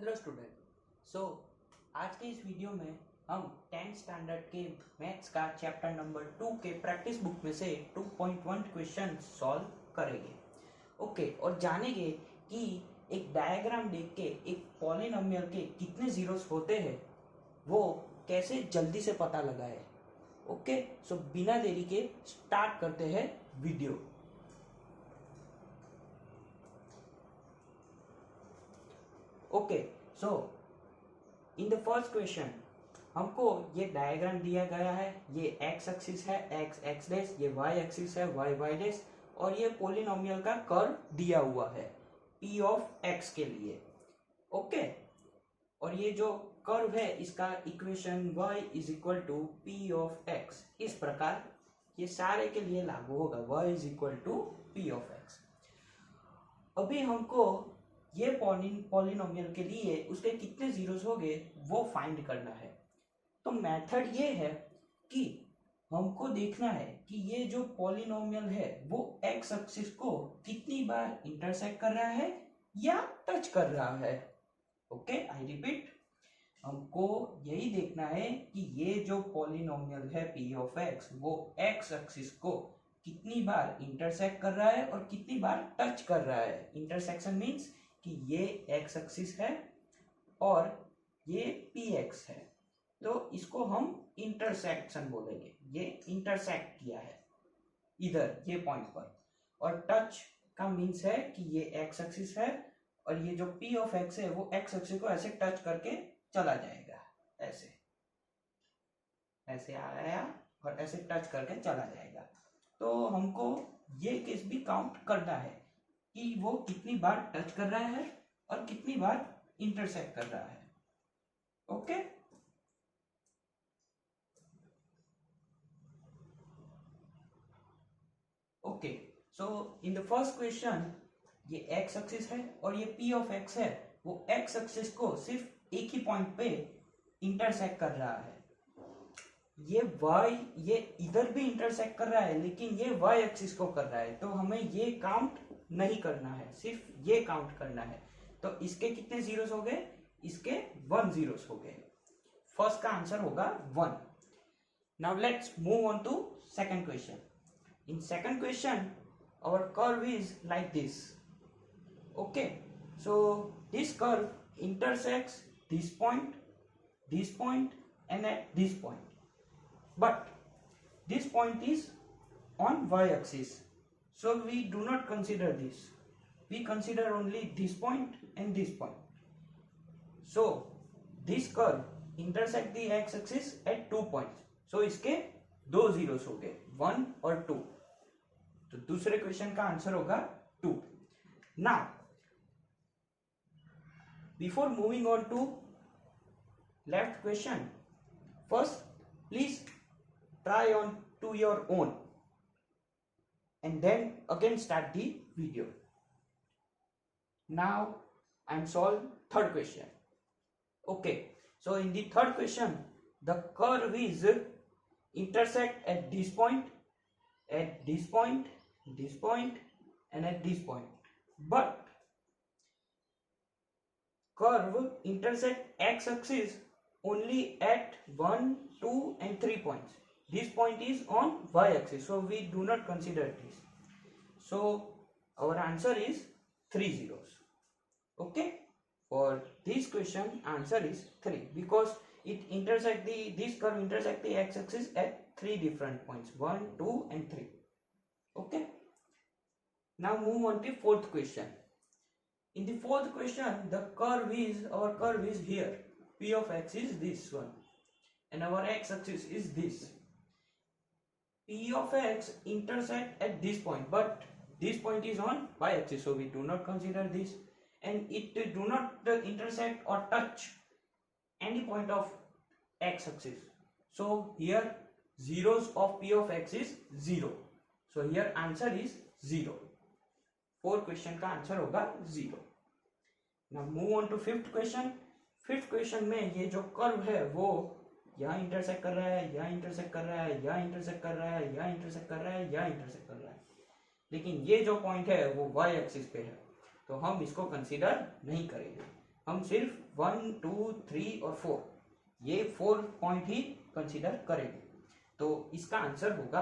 Hello student. आज के इस वीडियो में हम 10th स्टैंडर्ड के मैथ्स का चैप्टर नंबर 2 के प्रैक्टिस बुक में से 2.1 क्वेश्चन सॉल्व करेंगे। और जानेंगे कि एक डायग्राम देख के एक पॉलिनोमियल के कितने जीरोस होते हैं वो कैसे जल्दी से पता लगाए। बिना देरी के स्टार्ट करते हैं video. In the first question हमको ये डायग्राम दिया गया है। ये एक्स एक्सिस है, एक्स एक्स डैश, ये वाई एक्सिस है, वाई वाई डैश, और ये पॉलिनोमियल का कर्व दिया हुआ है पी ऑफ एक्स के लिए। और ये जो कर्व है इसका equation y is equal to P of X इस प्रकार ये सारे के लिए लागू होगा। y is equal to P of X. अभी हमको ये पॉलिनोमियल के लिए उसके कितने जीरोस हो गए वो फाइंड करना है। तो मेथड ये है कि हमको देखना है कि ये जो पॉलिनोमियल है वो एक्स एक्सिस को कितनी बार इंटरसेक्ट कर रहा है या टच कर रहा है। आई रिपीट, हमको यही देखना है कि ये जो पॉलिनोमियल है पी ऑफ एक्स वो एक्स एक्सिस को कितनी बार इंटरसेक्ट कर रहा है और कितनी बार टच कर रहा है। इंटरसेक्शन मीन्स कि ये एक्स एक्सिस है और ये पी एक्स है, तो इसको हम इंटरसेक्शन बोलेंगे। ये इंटरसेक्ट किया है इधर ये पॉइंट पर। और टच का मीन्स है कि ये एक्स एक्सिस है और ये जो पी ऑफ एक्स है वो एक्स एक्सिस को ऐसे टच करके चला जाएगा। ऐसे ऐसे आया और ऐसे टच करके चला जाएगा। तो हमको ये केस भी काउंट करना है कि वो कितनी बार टच कर रहा है और कितनी बार इंटरसेक्ट कर रहा है। सो इन द फर्स्ट क्वेश्चन ये एक्स एक्सिस है और ये पी ऑफ एक्स है, वो एक्स एक्सिस को सिर्फ एक ही पॉइंट पे इंटरसेक्ट कर रहा है। ये y ये इधर भी इंटरसेक्ट कर रहा है लेकिन ये y एक्सिस को कर रहा है, तो हमें ये काउंट नहीं करना है, सिर्फ ये काउंट करना है। तो इसके कितने जीरोस हो गए? इसके 1 जीरोस हो गए। फर्स्ट का आंसर होगा 1। Now let's move on to second question. In second question our curve is like this. So this curve intersects this point and at this point, but this point is on y-axis, so we do not consider this. We consider only this point and this point. So this curve intersect the x-axis at 2 points. So इसके 2 zeros हो गए, 1 और 2। तो दूसरे question का answer होगा 2। Now before moving on to left question, first please try on to your own and then again start the video. Now I am solve third question. So in the third question the curve is intersect at this point, at this point, this point and at this point, but curve intersect x axis only at 1, 2 and 3 points. This point is on y axis, so we do not consider this. So our answer is 3 zeros. For this question answer is 3 because it intersect this curve intersect the x axis at 3 different points, 1, 2 and 3. Now move on to fourth question. In the fourth question the our curve is here. P of x is this one and our x axis is this. P of x intersect at this point, but this point is on y axis, so we do not consider this, and it do not intersect or touch any point of x axis. So here zeros of P of x is 0. So here answer is 0. 4 question का answer होगा 0। Now move on to fifth question. Fifth question में ये जो curve है वो यहाँ intersect कर रहा है, यहाँ इंटरसेक्ट कर रहा है, यहाँ इंटरसेक्ट कर रहा है, यहाँ इंटरसेक्ट कर रहा है, यहाँ इंटरसेक्ट कर रहा है, लेकिन ये जो पॉइंट है वो y एक्सिस पे है, तो हम इसको कंसीडर नहीं करेंगे। हम सिर्फ 1, 2, 3 और 4 ये 4 पॉइंट ही कंसीडर करेंगे। तो इसका आंसर होगा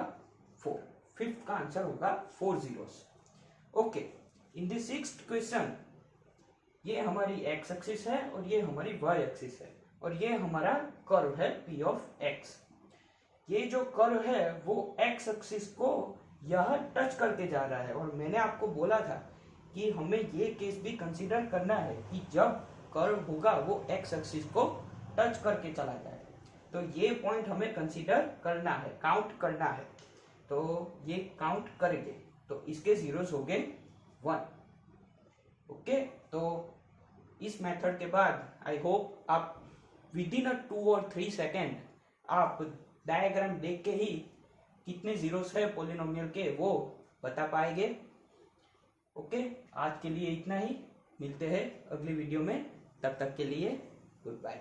4। फिफ्थ का आंसर होगा 4 zeros। Okay, in the sixth question ये हमारी एक्स एक्सिस है और ये हमारी वाई एक्सिस है और ये हमारा कर्व है पी ऑफ एक्स। ये जो कर्व है वो एक्स एक्सिस को यह टच करके जा रहा है और मैंने आपको बोला था कि हमें ये केस भी कंसीडर करना है कि जब कर्व होगा वो एक्स एक्सिस को टच करके चला जाए। तो ये पॉइंट हमें कंसीडर करना है, काउंट करना है। तो ये काउंट करेंगे तो इसके जीरोस हो गए 1। ओके, तो इस मेथड के बाद आई होप आप विद इन 2 और 3 सेकेंड आप डायग्राम देख के ही कितने जीरोस है पॉलिनोमियल के वो बता पाएंगे। ओके, आज के लिए इतना ही, मिलते हैं अगली वीडियो में, तब तक के लिए गुड बाय।